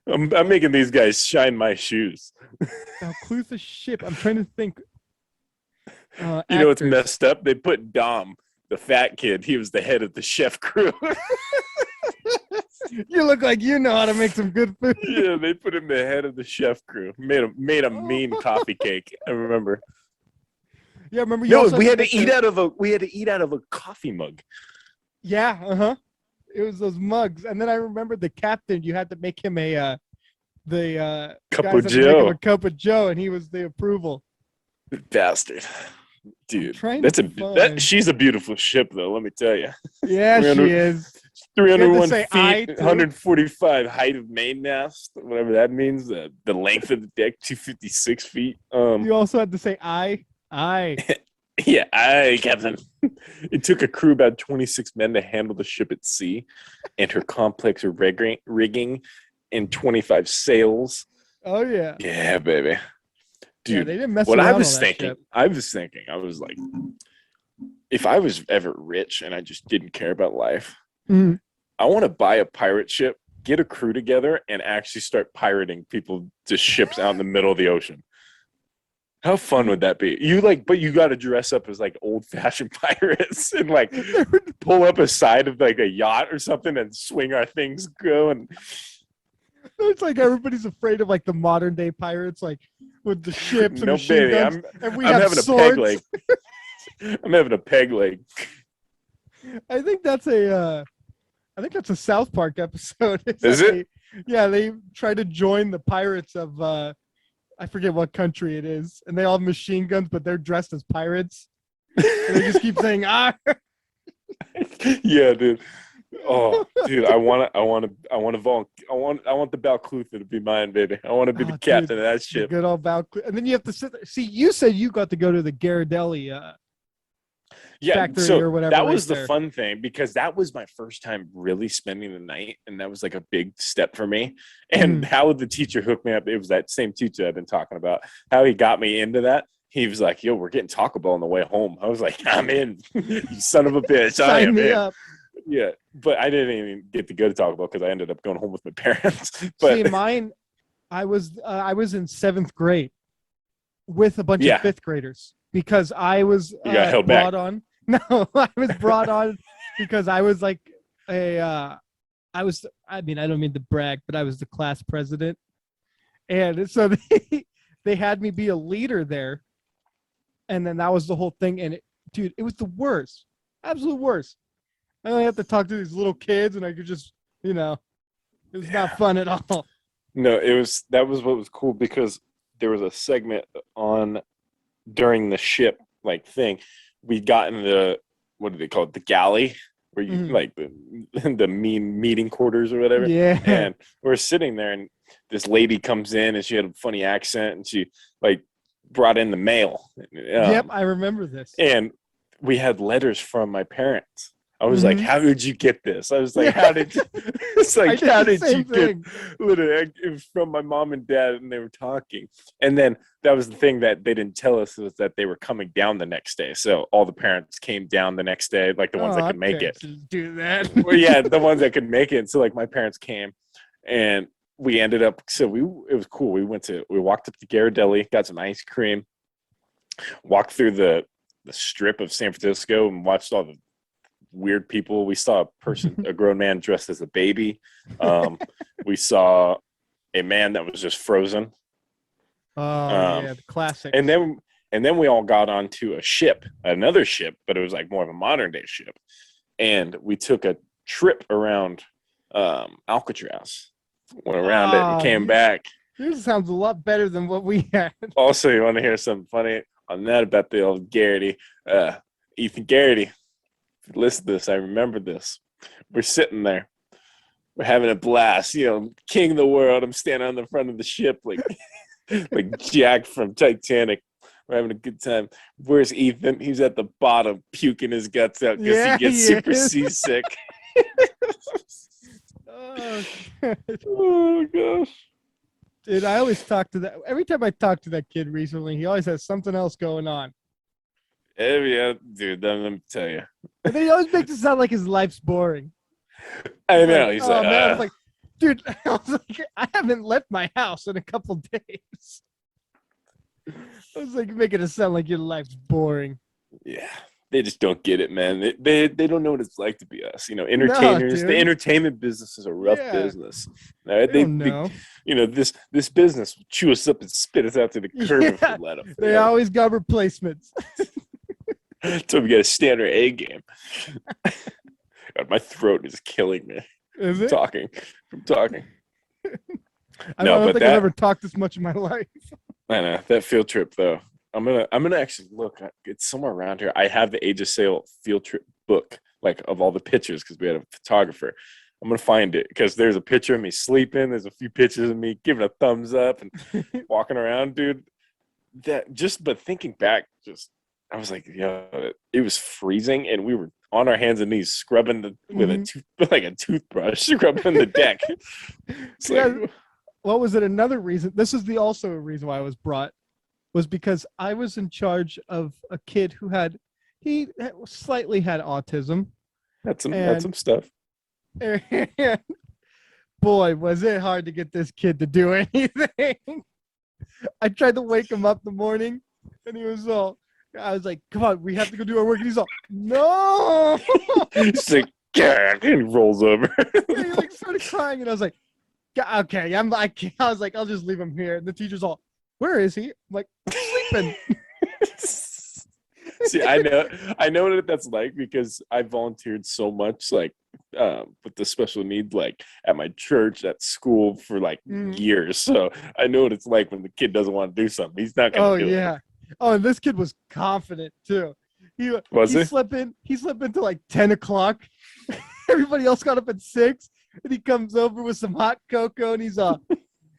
Speaker 1: I'm making these guys shine my shoes.
Speaker 2: Balclutha ship. I'm trying to think.
Speaker 1: You know what's
Speaker 2: Actors.
Speaker 1: messed up? They put Dom, the fat kid. He was the head of the chef crew.
Speaker 2: You look like you know how to make some good food.
Speaker 1: Yeah, they put him the head of the chef crew. Made a mean coffee cake. I remember.
Speaker 2: Yeah, remember you
Speaker 1: No,
Speaker 2: also
Speaker 1: we had to
Speaker 2: make
Speaker 1: eat
Speaker 2: the-
Speaker 1: out of a coffee mug.
Speaker 2: Yeah, It was those mugs, and then I remember the captain. You had to make him a the
Speaker 1: Cup
Speaker 2: guys
Speaker 1: of
Speaker 2: had to make him
Speaker 1: Joe.
Speaker 2: a cup of Joe, and he was the approval.
Speaker 1: Bastard. Dude,
Speaker 2: trying
Speaker 1: that's
Speaker 2: to
Speaker 1: a
Speaker 2: find-
Speaker 1: that she's a beautiful ship though, let me tell you.
Speaker 2: Yeah,
Speaker 1: 300
Speaker 2: she is.
Speaker 1: 301
Speaker 2: say I,
Speaker 1: feet,
Speaker 2: too.
Speaker 1: 145 height of mainmast, whatever that means. The length of the deck, 256 feet.
Speaker 2: You also had to say I.
Speaker 1: Yeah, aye, Captain. It took a crew about 26 men to handle the ship at sea and her complex rigging and 25 sails.
Speaker 2: Oh yeah.
Speaker 1: Yeah, baby.
Speaker 2: Yeah,
Speaker 1: Dude,
Speaker 2: they didn't mess
Speaker 1: what
Speaker 2: around
Speaker 1: I
Speaker 2: on
Speaker 1: was
Speaker 2: that
Speaker 1: thinking,
Speaker 2: ship.
Speaker 1: I was like, if I was ever rich and I just didn't care about life,
Speaker 2: Mhm.
Speaker 1: I want to buy a pirate ship, get a crew together, and actually start pirating people to ships out in the middle of the ocean. How fun would that be? But you got to dress up as like old fashioned pirates and like pull up a side of like a yacht or something and swing our things going.
Speaker 2: It's like everybody's afraid of like the modern day pirates, like with the ships and
Speaker 1: No,
Speaker 2: machine
Speaker 1: baby,
Speaker 2: guns, and we
Speaker 1: I'm
Speaker 2: have
Speaker 1: having
Speaker 2: swords.
Speaker 1: a peg leg. I'm having a peg leg.
Speaker 2: I think that's a South Park episode.
Speaker 1: Is it?
Speaker 2: They try to join the pirates of I forget what country it is, and they all have machine guns, but they're dressed as pirates. And they just keep saying ah.
Speaker 1: Yeah, dude. Oh, dude, I want the Balclutha to be mine, baby. I want to be
Speaker 2: Oh,
Speaker 1: the captain
Speaker 2: dude,
Speaker 1: of that
Speaker 2: The
Speaker 1: ship.
Speaker 2: good old Balclutha. And then you have to sit there. See, you said you got to go to the Ghirardelli
Speaker 1: Yeah,
Speaker 2: factory
Speaker 1: so
Speaker 2: or whatever.
Speaker 1: that
Speaker 2: right
Speaker 1: was the
Speaker 2: there.
Speaker 1: fun thing because that was my first time really spending the night, and that was like a big step for me. And how the teacher hooked me up, it was that same teacher I've been talking about. How he got me into that. He was like, "Yo, we're getting Taco Bell on the way home." I was like, "I'm in, you son of a bitch! I
Speaker 2: Sign
Speaker 1: am
Speaker 2: me
Speaker 1: in."
Speaker 2: up.
Speaker 1: Yeah, but I didn't even get to go to Taco Bell because I ended up going home with my parents. But
Speaker 2: See, mine, I was in 7th grade with a bunch
Speaker 1: Yeah.
Speaker 2: of 5th graders because I was
Speaker 1: You got held back.
Speaker 2: brought on. No, I was brought on because I was like I mean, I don't mean to brag, but I was the class president. And so they had me be a leader there. And then that was the whole thing. And dude, it was the worst, absolute worst. I only have to talk to these little kids and I could just, it was not fun at all.
Speaker 1: No, that was what was cool because there was a segment on during the ship like thing. We got in the what do they call it? The galley where you
Speaker 2: Mhm.
Speaker 1: like the mean meeting quarters or whatever.
Speaker 2: Yeah.
Speaker 1: And we're sitting there and this lady comes in and she had a funny accent and she like brought in the mail.
Speaker 2: Yep, I remember this.
Speaker 1: And we had letters from my parents. I was like,
Speaker 2: Mhm.
Speaker 1: "How did you get this?" I was like,
Speaker 2: Yeah.
Speaker 1: "How did?" It's
Speaker 2: I
Speaker 1: like,
Speaker 2: did
Speaker 1: "How
Speaker 2: the
Speaker 1: did you
Speaker 2: same
Speaker 1: get?"
Speaker 2: thing.
Speaker 1: Literally, it was from my mom and dad, and they were talking. And then that was the thing that they didn't tell us was that they were coming down the next day. So all the parents came down the next day, like the ones that could make it.
Speaker 2: Do that.
Speaker 1: Well, yeah, the ones that could make it. So like my parents came, and we ended up. So it was cool. We walked up to Ghirardelli, got some ice cream, walked through the strip of San Francisco and watched all the weird people. We saw a grown man dressed as a baby. We saw a man that was just frozen.
Speaker 2: Oh yeah, the classic.
Speaker 1: And then we all got onto another ship, but it was like more of a modern day ship. And we took a trip around Alcatraz. Went around it and came back.
Speaker 2: This sounds a lot better than what we had.
Speaker 1: Also, you want to hear something funny on that about the old Garrity? Ethan Garrity. Listen to this. I remember this. We're sitting there. We're having a blast. King of the world. I'm standing on the front of the ship like Jack from Titanic. We're having a good time. Where's Ethan? He's at the bottom, puking his guts out because he gets super seasick. Oh gosh.
Speaker 2: Dude, I always talk to that. Every time I talk to that kid recently, he always has something else going on.
Speaker 1: Yeah, dude, let me tell you.
Speaker 2: And then he always makes it sound like his life's boring.
Speaker 1: I know. He's
Speaker 2: man. I was like, dude, I haven't left my house in a couple days. I was like, making it sound like your life's boring.
Speaker 1: Yeah, they just don't get it, man. They don't know what it's like to be us. Entertainers.
Speaker 2: No,
Speaker 1: the entertainment business is a rough business. Right?
Speaker 2: They don't know.
Speaker 1: This business will chew us up and spit us out to the curb if we let them.
Speaker 2: They always got replacements.
Speaker 1: So we got to stand our A game. God, my throat is killing me.
Speaker 2: Is it?
Speaker 1: I'm talking.
Speaker 2: I don't think I've ever talked this much in my life.
Speaker 1: I know that field trip though. I'm gonna actually look. It's somewhere around here. I have the Age of Sail field trip book, like of all the pictures, because we had a photographer. I'm gonna find it because there's a picture of me sleeping. There's a few pictures of me giving a thumbs up and walking around, dude. But thinking back, I was like, it was freezing, and we were on our hands and knees scrubbing with a toothbrush, scrubbing the deck.
Speaker 2: What was it? Another reason. This is also a reason why I was brought, was because I was in charge of a kid who he slightly had autism.
Speaker 1: That's some stuff.
Speaker 2: And boy, was it hard to get this kid to do anything. I tried to wake him up in the morning, and I was like, come on, we have to go do our work. And he's all, no.
Speaker 1: He's like, yeah, and he rolls over.
Speaker 2: He started crying, and I was like, okay, I was like, I'll just leave him here. And the teacher's all, where is he? I'm like, sleeping.
Speaker 1: See, I know what that's like because I volunteered so much, like with the special needs, like at my church, at school for like years. So I know what it's like when the kid doesn't want to do something. He's not gonna do it.
Speaker 2: Oh, and this kid was confident too. He slept in till like 10 o'clock. Everybody else got up at 6, and he comes over with some hot cocoa, and he's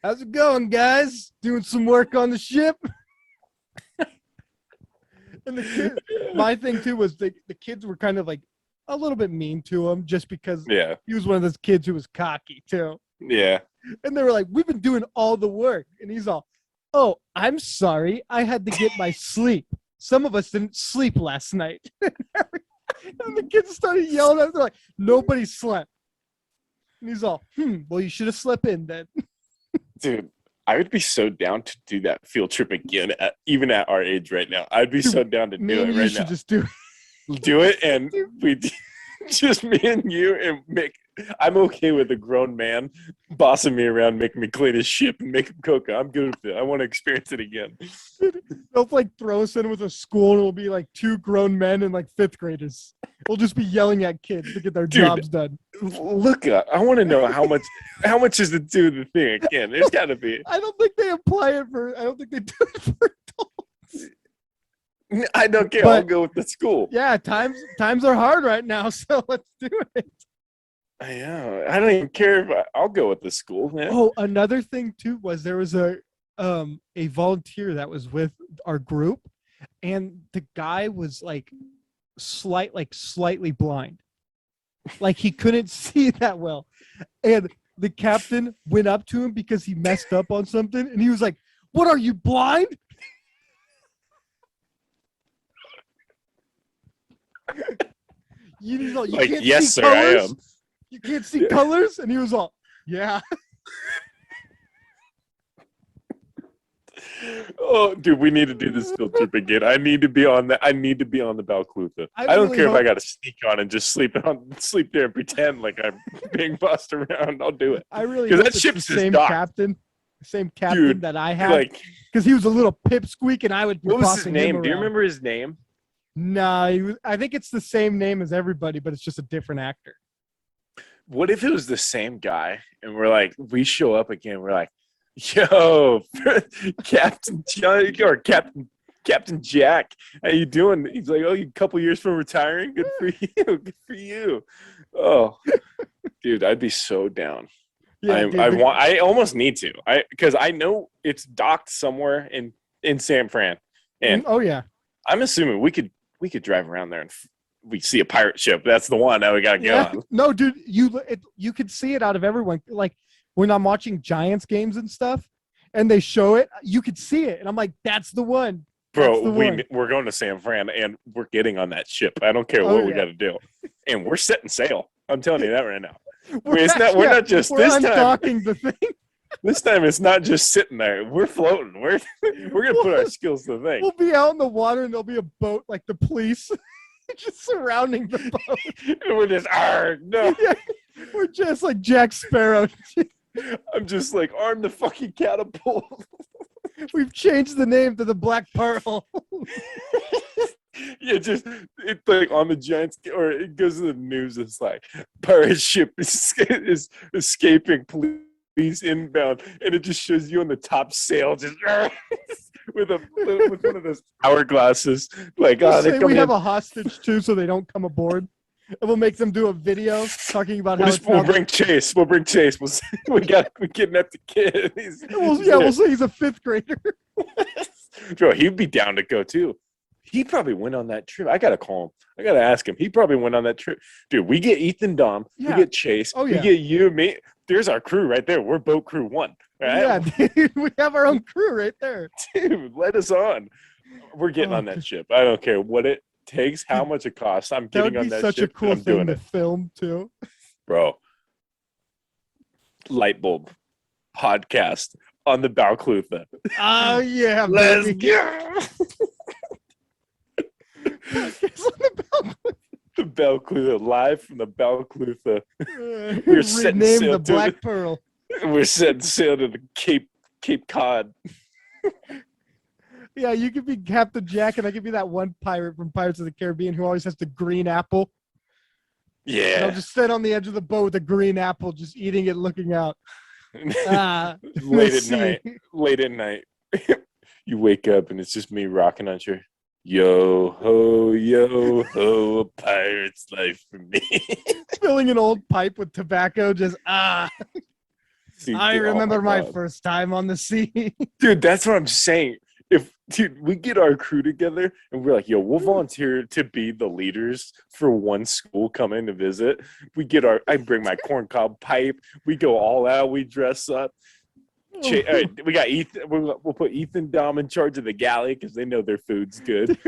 Speaker 2: how's it going, guys? Doing some work on the ship? And my thing too was the kids were kind of like a little bit mean to him just because he was one of those kids who was cocky too.
Speaker 1: Yeah.
Speaker 2: And they were like, we've been doing all the work. And he's all, oh, I'm sorry. I had to get my sleep. Some of us didn't sleep last night. And the kids started yelling at him. They're like, nobody slept. And he's all, well, you should have slept in then.
Speaker 1: Dude, I would be so down to do that field trip again, even at our age right now. I'd be so down to do it right now. You should
Speaker 2: just do
Speaker 1: it. Do it, and just me and you, and I'm okay with a grown man bossing me around, making me clean his ship and making cocoa. I'm good with it. I want to experience it again.
Speaker 2: They'll throw us in with a school, and it'll be like 2 grown men and 5th graders. We'll just be yelling at kids to get their jobs done.
Speaker 1: Look, I want to know how much is to do the thing again. There's got to be.
Speaker 2: I don't think they do it for adults.
Speaker 1: I don't care. I'll go with the school.
Speaker 2: Yeah, times are hard right now, so let's do it.
Speaker 1: Yeah, I don't even care I'll go with the school, man.
Speaker 2: Oh, another thing too was there was a volunteer that was with our group, and the guy was slightly blind. Like he couldn't see that well. And the captain went up to him because he messed up on something, and he was like, "What are you, blind?" You can't
Speaker 1: yes,
Speaker 2: see
Speaker 1: sir,
Speaker 2: colors?
Speaker 1: I am.
Speaker 2: You can't see colors? And he was all, yeah.
Speaker 1: Oh, dude, we need to do this field trip again. I need to be on that. I need to be on the Balclutha.
Speaker 2: I
Speaker 1: I don't
Speaker 2: really
Speaker 1: care if I
Speaker 2: hope-
Speaker 1: got to sneak on and just sleep there and pretend like I'm being bossed around. I'll do it.
Speaker 2: I really
Speaker 1: 'Cause
Speaker 2: hope
Speaker 1: that
Speaker 2: it's
Speaker 1: ship's
Speaker 2: the
Speaker 1: just
Speaker 2: same
Speaker 1: docked.
Speaker 2: captain. Same captain
Speaker 1: Dude,
Speaker 2: that I had,
Speaker 1: Like,
Speaker 2: because he was a little pipsqueak, and I would be
Speaker 1: what was his
Speaker 2: bossing him
Speaker 1: name?
Speaker 2: around.
Speaker 1: Do you remember his name?
Speaker 2: No, I think it's the same name as everybody, but it's just a different actor.
Speaker 1: What if it was the same guy and we're like, we show up again, we're like, yo, Captain John or Captain Jack, how you doing? He's like, oh, you a couple years from retiring? Good for you. Good for you. Oh, dude, I'd be so down.
Speaker 2: Yeah,
Speaker 1: I almost need to. Because I know it's docked somewhere in San Fran. And
Speaker 2: oh yeah,
Speaker 1: I'm assuming we could drive around there and we see a pirate ship. That's the one that we got to get
Speaker 2: yeah.
Speaker 1: on.
Speaker 2: No, dude, you could see it out of everyone. Like when I'm watching Giants games and stuff, and they show it, you could see it, and I'm like, that's the one. That's the
Speaker 1: Bro,
Speaker 2: one.
Speaker 1: we're going to San Fran and we're getting on that ship. I don't care
Speaker 2: Oh,
Speaker 1: what we
Speaker 2: yeah.
Speaker 1: got to do. And we're setting sail. I'm telling you that right now.
Speaker 2: We're
Speaker 1: We're not just
Speaker 2: we're
Speaker 1: this time.
Speaker 2: undocking the thing.
Speaker 1: This time it's not just sitting there. We're floating. We're going to put our skills to the thing.
Speaker 2: We'll be out in the water, and there'll be a boat like the police just surrounding the boat.
Speaker 1: And we're just, no.
Speaker 2: Yeah, we're just like Jack Sparrow.
Speaker 1: I'm just like, arm the fucking catapult.
Speaker 2: We've changed the name to the Black Pearl.
Speaker 1: Yeah, just it's like on the Giants, or it goes to the news. It's like pirate ship is escaping police inbound, and it just shows you on the top sail, just with one of those hourglasses. Like,
Speaker 2: We'll
Speaker 1: they're
Speaker 2: say we
Speaker 1: coming
Speaker 2: have
Speaker 1: in.
Speaker 2: a hostage too, so they don't come aboard. And we'll make them do a video talking about how it's
Speaker 1: We'll
Speaker 2: not.
Speaker 1: bring Chase. We'll bring Chase. We kidnapped the kid.
Speaker 2: We'll say he's a 5th grader.
Speaker 1: Bro, he'd be down to go too. He probably went on that trip. I gotta call him. I gotta ask him. He probably went on that trip. Dude, we get Ethan Dom.
Speaker 2: Yeah.
Speaker 1: We get Chase.
Speaker 2: Oh, yeah.
Speaker 1: We get you, me. There's our crew right there. We're boat crew 1. Right?
Speaker 2: Yeah, dude, we have our own crew right there.
Speaker 1: Dude, let us on. We're getting on that ship. I don't care what it takes, how much it costs. I'm
Speaker 2: That
Speaker 1: getting
Speaker 2: would
Speaker 1: on
Speaker 2: be
Speaker 1: that
Speaker 2: such a
Speaker 1: ship.
Speaker 2: cool
Speaker 1: I'm doing
Speaker 2: thing to
Speaker 1: it,
Speaker 2: film too.
Speaker 1: bro. Light bulb podcast on the Balclutha.
Speaker 2: Oh yeah,
Speaker 1: Let's
Speaker 2: baby.
Speaker 1: go.
Speaker 2: It's on the balcony.
Speaker 1: The Balclutha, live from the Balclutha.
Speaker 2: We're
Speaker 1: setting
Speaker 2: renamed
Speaker 1: sail
Speaker 2: the
Speaker 1: to
Speaker 2: Black Pearl.
Speaker 1: We're setting sail to the Cape Cod.
Speaker 2: Yeah, you could be Captain Jack, and I could be that one pirate from Pirates of the Caribbean who always has the green apple. And
Speaker 1: Yeah.
Speaker 2: I'll just sit on the edge of the boat with a green apple, just eating it, looking out.
Speaker 1: Late at
Speaker 2: see.
Speaker 1: night. Late at night. You wake up and it's just me rocking on your yo ho, a pirate's life for me.
Speaker 2: Filling an old pipe with tobacco, just
Speaker 1: See,
Speaker 2: I
Speaker 1: dude, oh
Speaker 2: remember my
Speaker 1: God.
Speaker 2: first time on the sea.
Speaker 1: Dude, that's what I'm saying. Dude, we get our crew together and we're like, yo, we'll volunteer to be the leaders for one school coming to visit. I bring my corncob pipe. We go all out. We dress up. All right, we got Ethan. We'll put Ethan Dom in charge of the galley because they know their food's good.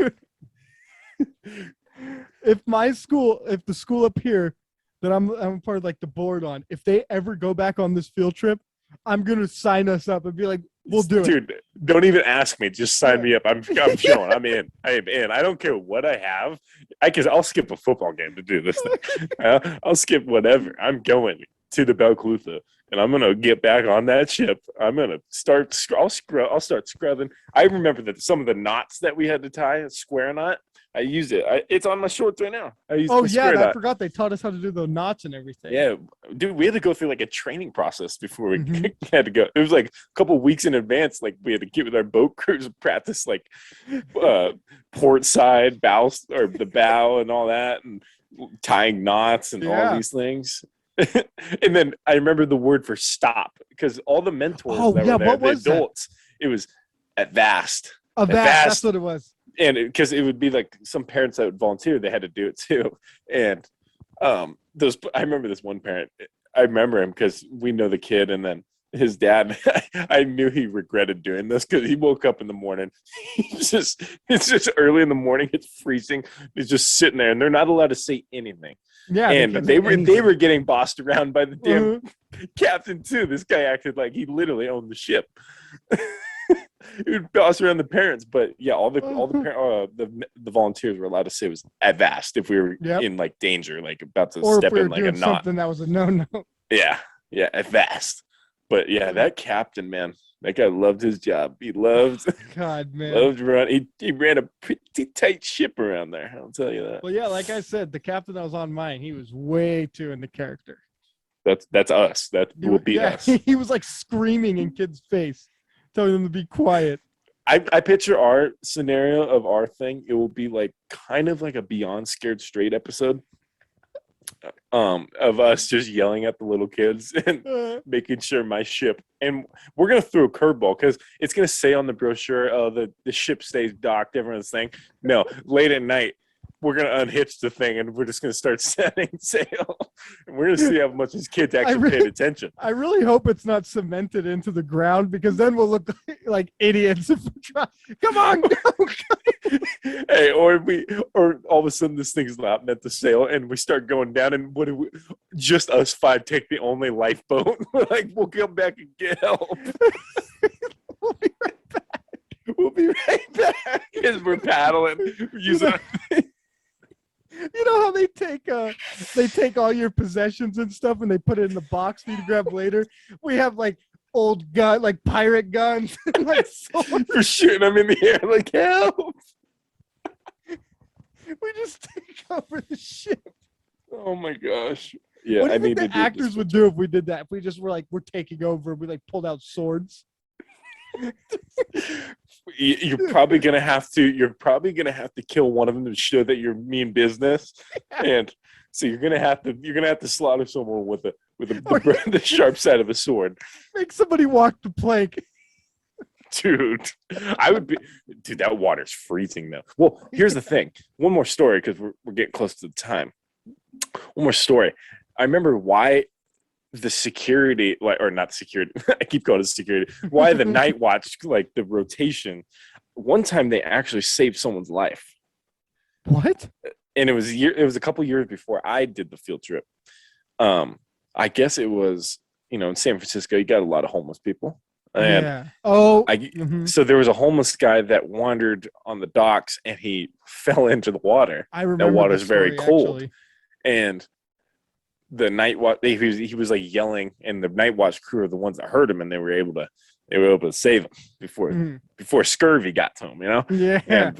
Speaker 2: If the school up here that I'm part of like the board on, if they ever go back on this field trip, I'm gonna sign us up and be like, we'll do it.
Speaker 1: Dude, don't even ask me. Just sign me up. I'm showing. I'm in. I am in. I don't care what I have. I'll skip a football game to do this thing. I'll skip whatever. I'm going to the Balclutha, and I'm gonna get back on that ship. I'm gonna start. I'll start scrubbing. I remember that some of the knots that we had to tie, a square knot. I use it. It's on my shorts right now. I use.
Speaker 2: Oh
Speaker 1: the
Speaker 2: yeah,
Speaker 1: square
Speaker 2: I
Speaker 1: knot.
Speaker 2: forgot they taught us how to do the knots and everything.
Speaker 1: Yeah, dude, we had to go through like a training process before we
Speaker 2: Mhm.
Speaker 1: had to go. It was like a couple weeks in advance. Like we had to get with our boat crews and practice like port side bow or the bow and all that, and tying knots and all
Speaker 2: Yeah.
Speaker 1: these things. And then I remember the word for stop because all the mentors
Speaker 2: Oh,
Speaker 1: that
Speaker 2: yeah,
Speaker 1: were there,
Speaker 2: what
Speaker 1: the
Speaker 2: was that?
Speaker 1: adults, it was at vast.
Speaker 2: A vast,
Speaker 1: vast-
Speaker 2: that's what it was.
Speaker 1: And because it would be like some parents that would volunteer, they had to do it too. And I remember this one parent. I remember him because we know the kid, and then his dad. I knew he regretted doing this because he woke up in the morning. It's just early in the morning. It's freezing. He's just sitting there, and they're not allowed to say anything.
Speaker 2: Yeah,
Speaker 1: And
Speaker 2: can't
Speaker 1: they
Speaker 2: say
Speaker 1: were
Speaker 2: anything.
Speaker 1: getting bossed around by the damn
Speaker 2: Mhm.
Speaker 1: captain too. This guy acted like he literally owned the ship. He would boss around the parents, but yeah, all the the volunteers were allowed to say was avast if we were
Speaker 2: Yep.
Speaker 1: in like danger, like about to
Speaker 2: Or if
Speaker 1: step
Speaker 2: we were
Speaker 1: in like a
Speaker 2: doing
Speaker 1: knot.
Speaker 2: something that was a no.
Speaker 1: Yeah, yeah, avast. But yeah, that captain, man, that guy loved his job. He loved
Speaker 2: God, man.
Speaker 1: loved run. He ran a pretty tight ship around there. I'll tell you that.
Speaker 2: Well, yeah, like I said, the captain that was on mine, he was way too in the character.
Speaker 1: That's us. That
Speaker 2: He
Speaker 1: will
Speaker 2: wa-
Speaker 1: be
Speaker 2: yeah,
Speaker 1: us.
Speaker 2: he was like screaming in kids' face, telling them to be quiet.
Speaker 1: I picture our scenario of our thing. It will be like kind of like a Beyond Scared Straight episode. Of us just yelling at the little kids and making sure my ship, and we're gonna throw a curveball because it's gonna say on the brochure, the ship stays docked, everyone's saying no, late at night we're gonna unhitch the thing and we're just gonna start setting sail, and we're gonna see how much these kids actually paid attention.
Speaker 2: I really hope it's not cemented into the ground, because then we'll look like idiots if we try. Come on, go.
Speaker 1: Hey, or all of a sudden this thing's not meant to sail and we start going down, and what do we, just us five take the only lifeboat. Like, we'll come back and get help.
Speaker 2: We'll be right back.
Speaker 1: We'll be right back as we're paddling. We're using
Speaker 2: You know how they take all your possessions and stuff and they put it in the box for you to grab later? We have like old gun, like pirate guns, and like swords.
Speaker 1: for shooting them in the air like help.
Speaker 2: We just take over the ship.
Speaker 1: Oh my gosh. Yeah,
Speaker 2: What do
Speaker 1: I
Speaker 2: you think
Speaker 1: need to
Speaker 2: the
Speaker 1: do
Speaker 2: actors
Speaker 1: this.
Speaker 2: would do if we did that? If we just were like, we're taking over, we like pulled out swords.
Speaker 1: You're probably gonna have to kill one of them to show that you're mean business, and so you're gonna have to slaughter someone with the sharp side of a sword.
Speaker 2: Make somebody walk the plank.
Speaker 1: Dude, that water's freezing though. Well, here's the thing. One more story, because we're getting close to the time. One more story. I remember why the security, or not security, I keep going to security, why the night watch, like the rotation, one time they actually saved someone's life.
Speaker 2: What?
Speaker 1: And it was a couple years before I did the field trip. I guess it was, in San Francisco, you got a lot of homeless people. And
Speaker 2: yeah. Oh.
Speaker 1: so there was a homeless guy that wandered on the docks and he fell into the water.
Speaker 2: I remember
Speaker 1: That water's
Speaker 2: this
Speaker 1: very
Speaker 2: story,
Speaker 1: cold.
Speaker 2: actually.
Speaker 1: And the night watch, he was like yelling, and the night watch crew are the ones that heard him, and they were able to save him before scurvy got to him,
Speaker 2: Yeah.
Speaker 1: And,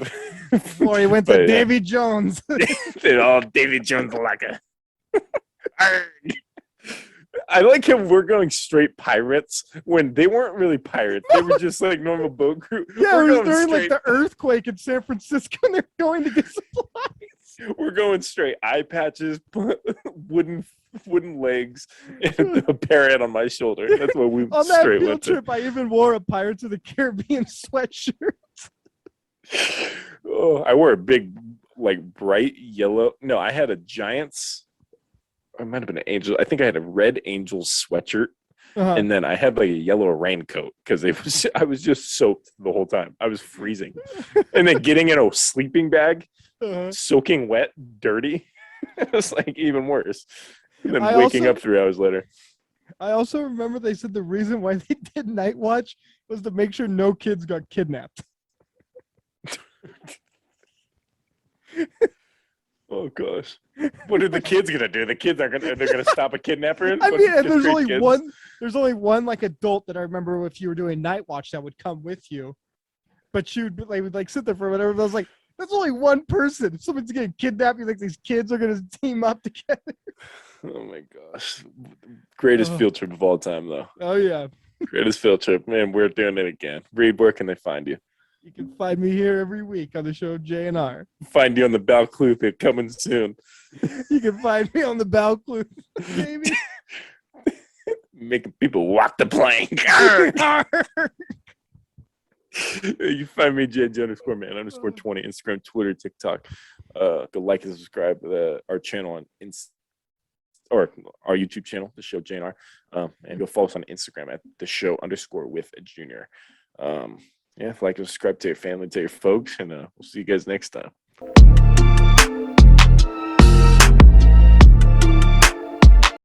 Speaker 2: Before he went to Davy Jones.
Speaker 1: Davy Jones like a. I like him. We're going straight pirates when they weren't really pirates. They were just like normal boat crew.
Speaker 2: Yeah,
Speaker 1: We're
Speaker 2: it was
Speaker 1: going
Speaker 2: during
Speaker 1: straight-
Speaker 2: like the earthquake in San Francisco, and they're going to get supplies.
Speaker 1: We're going straight eye patches, wooden legs, and a parrot on my shoulder. That's what we
Speaker 2: On that
Speaker 1: straight
Speaker 2: field
Speaker 1: went to.
Speaker 2: trip, I even wore a Pirates of the Caribbean sweatshirt.
Speaker 1: Oh, I wore a big, like bright yellow. No, I had a Giants. It might have been an Angel. I think I had a red Angels sweatshirt,
Speaker 2: Uh-huh.
Speaker 1: and then I had like a yellow raincoat because I was just soaked the whole time. I was freezing, and then getting in a sleeping bag,
Speaker 2: Uh-huh.
Speaker 1: soaking wet, dirty. It was like even worse. And then
Speaker 2: I
Speaker 1: waking
Speaker 2: also-
Speaker 1: up 3 hours later.
Speaker 2: I also remember they said the reason why they did Night Watch was to make sure no kids got kidnapped.
Speaker 1: Oh gosh, what are the kids gonna do? The kids they're gonna stop a kidnapper.
Speaker 2: I mean, and
Speaker 1: Just great kids.
Speaker 2: there's only one like adult that I remember if you were doing Night Watch that would come with you, but they would like sit there for whatever. But I was like, that's only one person. If someone's getting kidnapped, you think these kids are gonna team up together?
Speaker 1: Oh my gosh, greatest field trip of all time though.
Speaker 2: Oh yeah.
Speaker 1: Greatest field trip, man. We're doing it again. Reed, where can they find you?
Speaker 2: You can find me here every week on the show J&R.
Speaker 1: Find you on the Balclutha coming soon.
Speaker 2: You can find me on the Balclutha, baby.
Speaker 1: Making people walk the plank. You find me JJ_man_20, Instagram, Twitter, TikTok. Go like and subscribe to our channel on or our YouTube channel, the show JNR. And go follow us on Instagram at the show_with_a_junior. Yeah, like and subscribe to your family, to your folks, and we'll see you guys next time.